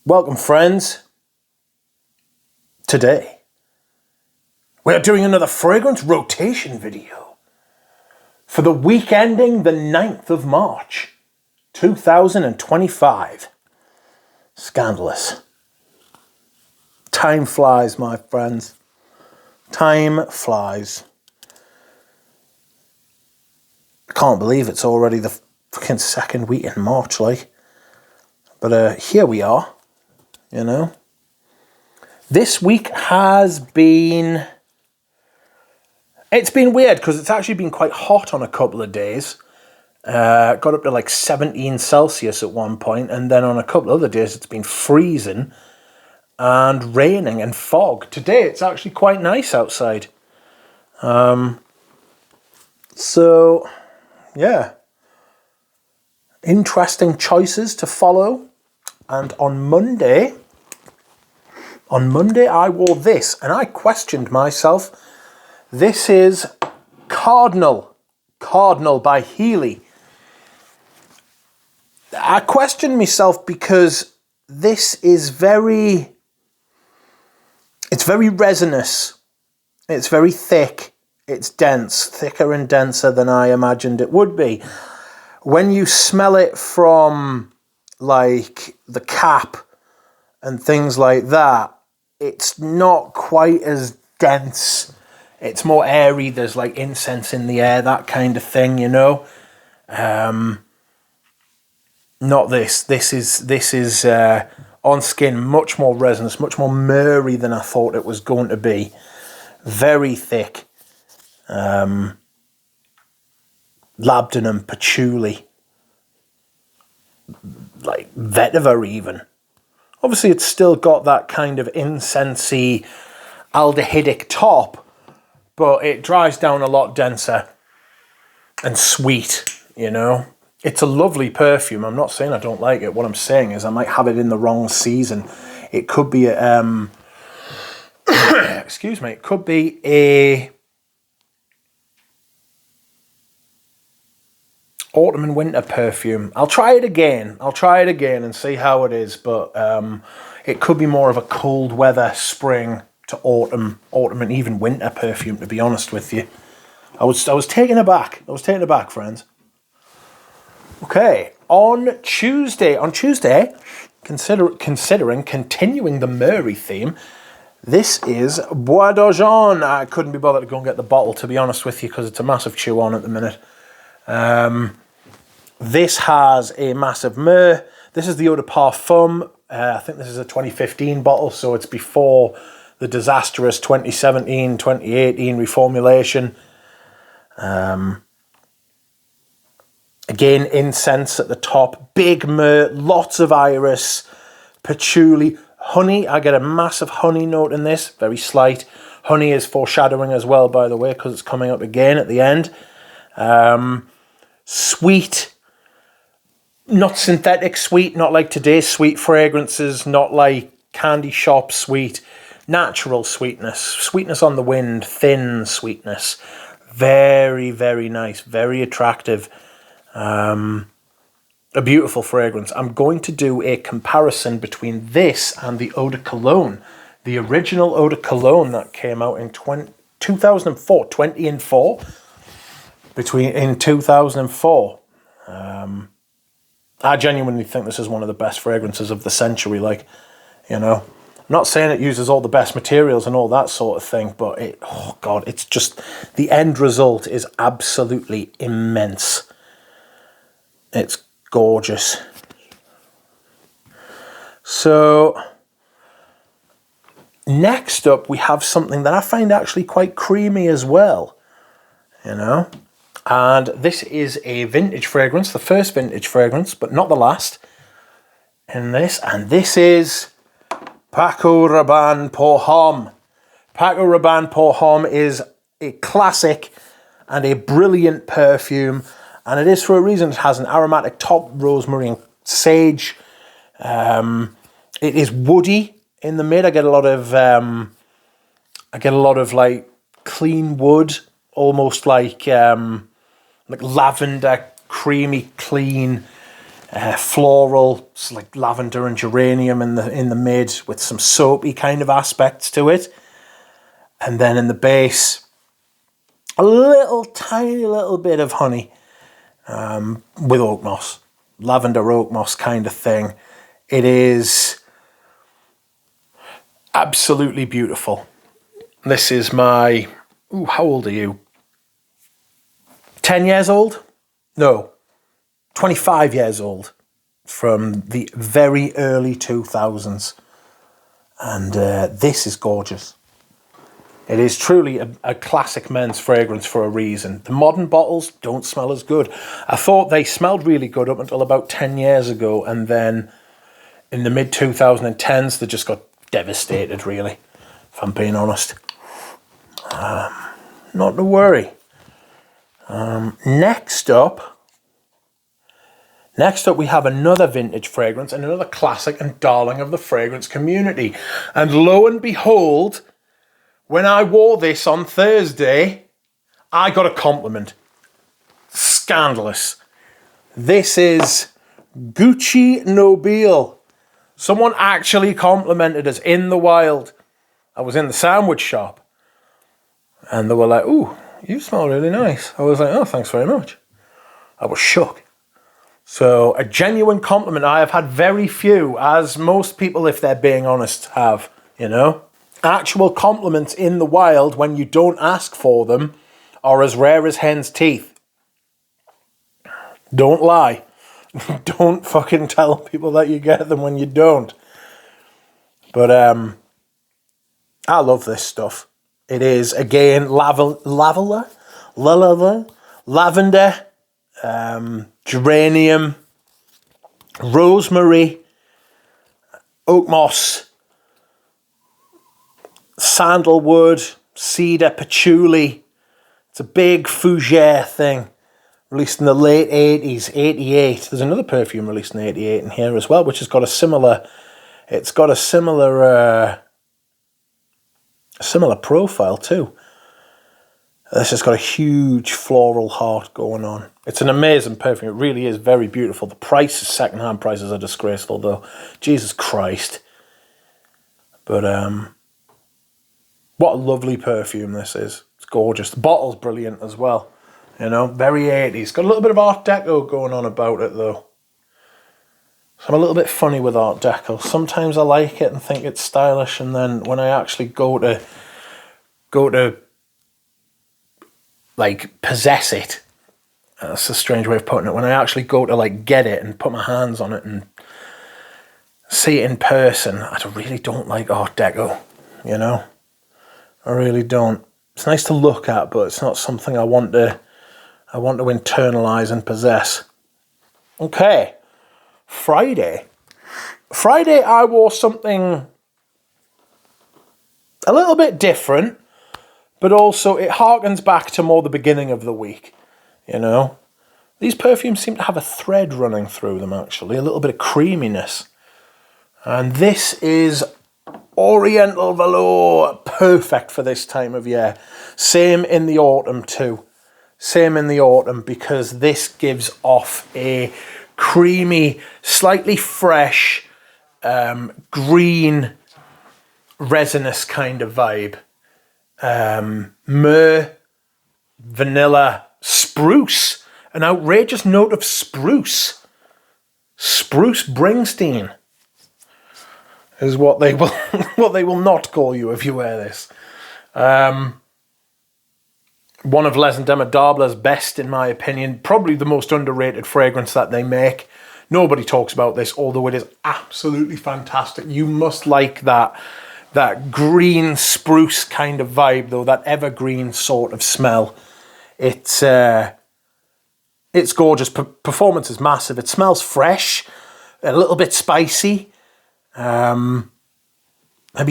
Welcome, friends. Today, we are doing another fragrance rotation video for the week ending the 9th of March, 2025. Scandalous. Time flies, my friends. Time flies. I can't believe it's already the fucking second week in March, like. But here we are, you know. This week has been... It's been weird because it's actually been quite hot on a couple of days. Got up to like 17 Celsius at one point, and then on a couple of other days it's been freezing and raining and fog. Today it's actually quite nice outside. So, yeah. Interesting choices to follow. And on Monday I wore this, and I questioned myself. This is Cardinal by Healey. I questioned myself because this is it's very resinous. It's very thick. It's dense, thicker and denser than I imagined it would be. When you smell it from like the cap and things like that, it's not quite as dense. It's more airy. There's like incense in the air, that kind of thing, you know. Not this. This is on skin, much more resinous, much more myrrhy than I thought it was going to be. Very thick. Labdanum, patchouli, like vetiver even. Obviously it's still got that kind of incensey aldehydic top, but it dries down a lot denser and sweet, you know. It's a lovely perfume. I'm not saying I don't like it. What I'm saying is I might have it in the wrong season. It could be a excuse me, it could be a autumn and winter perfume. I'll try it again and see how it is, but it could be more of a cold weather spring to autumn and even winter perfume, to be honest with you. I was taken aback. Friends. Okay, on Tuesday, considering continuing the Murray theme, this is Bois d'Argent. I couldn't be bothered to go and get the bottle, to be honest with you, because it's a massive chew on at the minute. This has a massive myrrh. This is the Eau de Parfum. I think this is a 2015 bottle, so it's before the disastrous 2017, 2018 reformulation. Again, incense at the top, big myrrh, lots of iris, patchouli, honey. I get a massive honey note in this, very slight. Honey is foreshadowing as well, by the way, because it's coming up again at the end. Sweet, not synthetic sweet, not like today's sweet fragrances, not like candy shop sweet, natural sweetness on the wind, thin sweetness. Very, very nice, very attractive. A beautiful fragrance. I'm going to do a comparison between this and the Eau de Cologne, the original Eau de Cologne that came out in 2004, 20 and 4. In 2004. I genuinely think this is one of the best fragrances of the century, like, you know. I'm not saying it uses all the best materials and all that sort of thing, but it's just, the end result is absolutely immense. It's gorgeous. So, next up we have something that I find actually quite creamy as well, you know. And this is a vintage fragrance, the first vintage fragrance, but not the last in this. And this is Paco Rabanne pour Homme. Paco Rabanne pour Homme is a classic and a brilliant perfume. And it is for a reason. It has an aromatic top, rosemary and sage. It is woody in the mid. I get a lot of like clean wood, almost like lavender, creamy, clean. floral, it's like lavender and geranium in the mid with some soapy kind of aspects to it. And then in the base, a little tiny little bit of honey with oak moss, lavender oak moss kind of thing. It is absolutely beautiful. This is my, how old are you? 10 years old? No, 25 years old from the very early 2000s. And this is gorgeous. It is truly a classic men's fragrance for a reason. The modern bottles don't smell as good. I thought they smelled really good up until about 10 years ago, and then in the mid-2010s, they just got devastated, really, if I'm being honest. Not to worry. Next up, we have another vintage fragrance and another classic and darling of the fragrance community. And lo and behold, when I wore this on Thursday, I got a compliment. Scandalous. This is Gucci Nobile. Someone actually complimented us in the wild. I was in the sandwich shop and they were like, "Ooh, you smell really nice." I was like, "Oh, thanks very much." I was shook. So a genuine compliment. I have had very few, as most people, if they're being honest, have, you know. Actual compliments in the wild when you don't ask for them are as rare as hen's teeth. Don't lie. Don't fucking tell people that you get them when you don't. But I love this stuff. It is, again, lavender, geranium, rosemary, oak moss, sandalwood, cedar, patchouli. It's a big fougere thing, released in the late 80s, 88. There's another perfume released in 88 in here as well, which has got a similar, similar profile too. This has got a huge floral heart going on. It's an amazing perfume. It really is very beautiful. The prices, second-hand prices, are disgraceful though. Jesus Christ. But what a lovely perfume this is. It's gorgeous. The bottle's brilliant as well. You know, very 80s. Got a little bit of Art Deco going on about it though. So I'm a little bit funny with Art Deco. Sometimes I like it and think it's stylish, and then when I actually go to like possess it, that's a strange way of putting it. When I actually go to like get it and put my hands on it and see it in person, I really don't like Art Deco, you know? I really don't. It's nice to look at, but it's not something I want to internalize and possess. Okay. Friday I wore something a little bit different, but also it harkens back to more the beginning of the week, you know. These perfumes seem to have a thread running through them, actually, a little bit of creaminess. And this is Oriental Valour, perfect for this time of year. Same in the autumn too. Same in the autumn, because this gives off a creamy, slightly fresh, green, resinous kind of vibe. Myrrh, vanilla, spruce. An outrageous note of spruce. Spruce Springsteen is what they will not call you if you wear this. One of Les and Demodable's best, in my opinion. Probably the most underrated fragrance that they make. Nobody talks about this, although it is absolutely fantastic. You must like that green spruce kind of vibe, though, that evergreen sort of smell. It's gorgeous. Performance is massive. It smells fresh, a little bit spicy. Maybe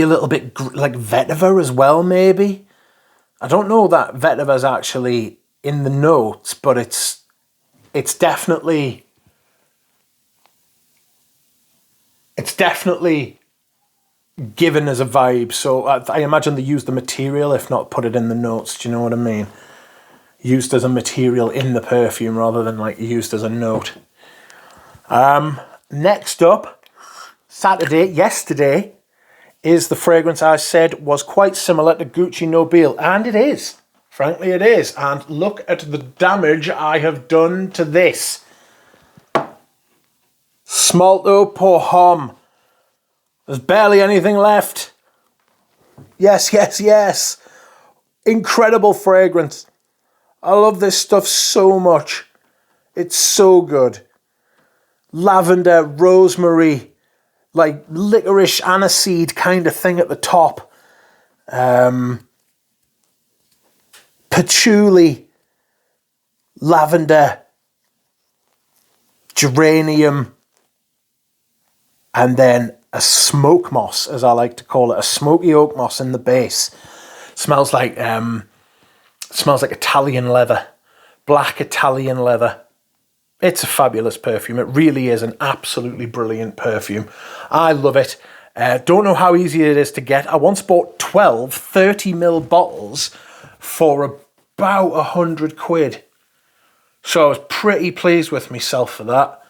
a little bit like vetiver as well, maybe. I don't know that vetiver's actually in the notes, but it's definitely given as a vibe. So I imagine they used the material, if not put it in the notes. Do you know what I mean? Used as a material in the perfume rather than like used as a note. Next up, yesterday, is the fragrance I said was quite similar to Gucci Nobile. And it is. Frankly, it is. And look at the damage I have done to this. Smalto pour Homme. There's barely anything left. Yes, yes, yes. Incredible fragrance. I love this stuff so much. It's so good. Lavender, rosemary, like licorice aniseed kind of thing at the top. Patchouli, lavender, geranium, and then a smoke moss, as I like to call it, a smoky oak moss in the base. Smells like Italian leather, black Italian leather. It's a fabulous perfume. It really is an absolutely brilliant perfume. I love it. Don't know how easy it is to get. I once bought 12 30ml bottles for about 100 quid. So I was pretty pleased with myself for that.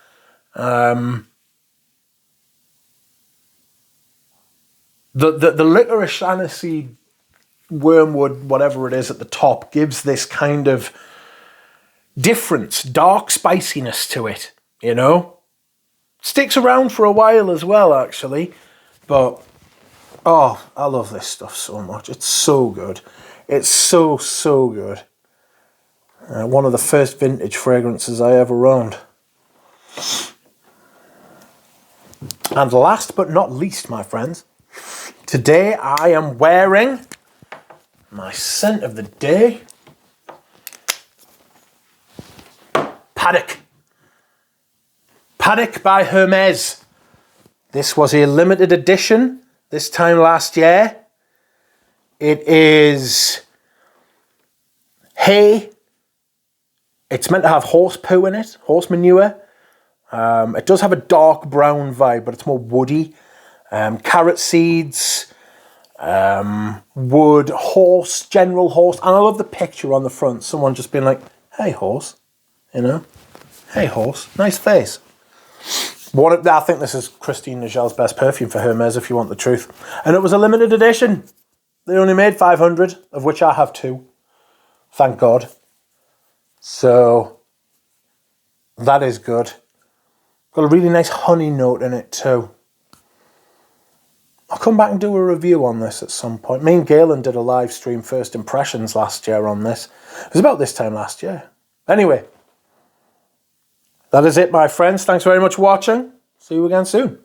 The licorice aniseed, wormwood, whatever it is at the top, gives this kind of difference, dark spiciness to it, you know? Sticks around for a while as well, actually. But, oh, I love this stuff so much. It's so good. It's so, so good. One of the first vintage fragrances I ever owned. And last but not least, my friends, today I am wearing my scent of the day. Paco by Hermes. This was a limited edition this time last year. It is hay. It's meant to have horse poo in it, horse manure. It does have a dark brown vibe, but it's more woody. Carrot seeds, wood, horse, general horse. And I love the picture on the front. Someone just being like, hey, horse. You know? Hey, horse. Nice face. I think this is Christine Nigel's best perfume for Hermes, if you want the truth. And it was a limited edition. They only made 500, of which I have 2. Thank God. So, that is good. Got a really nice honey note in it too. I'll come back and do a review on this at some point. Me and Galen did a live stream first impressions last year on this. It was about this time last year. Anyway, that is it, my friends. Thanks very much for watching. See you again soon.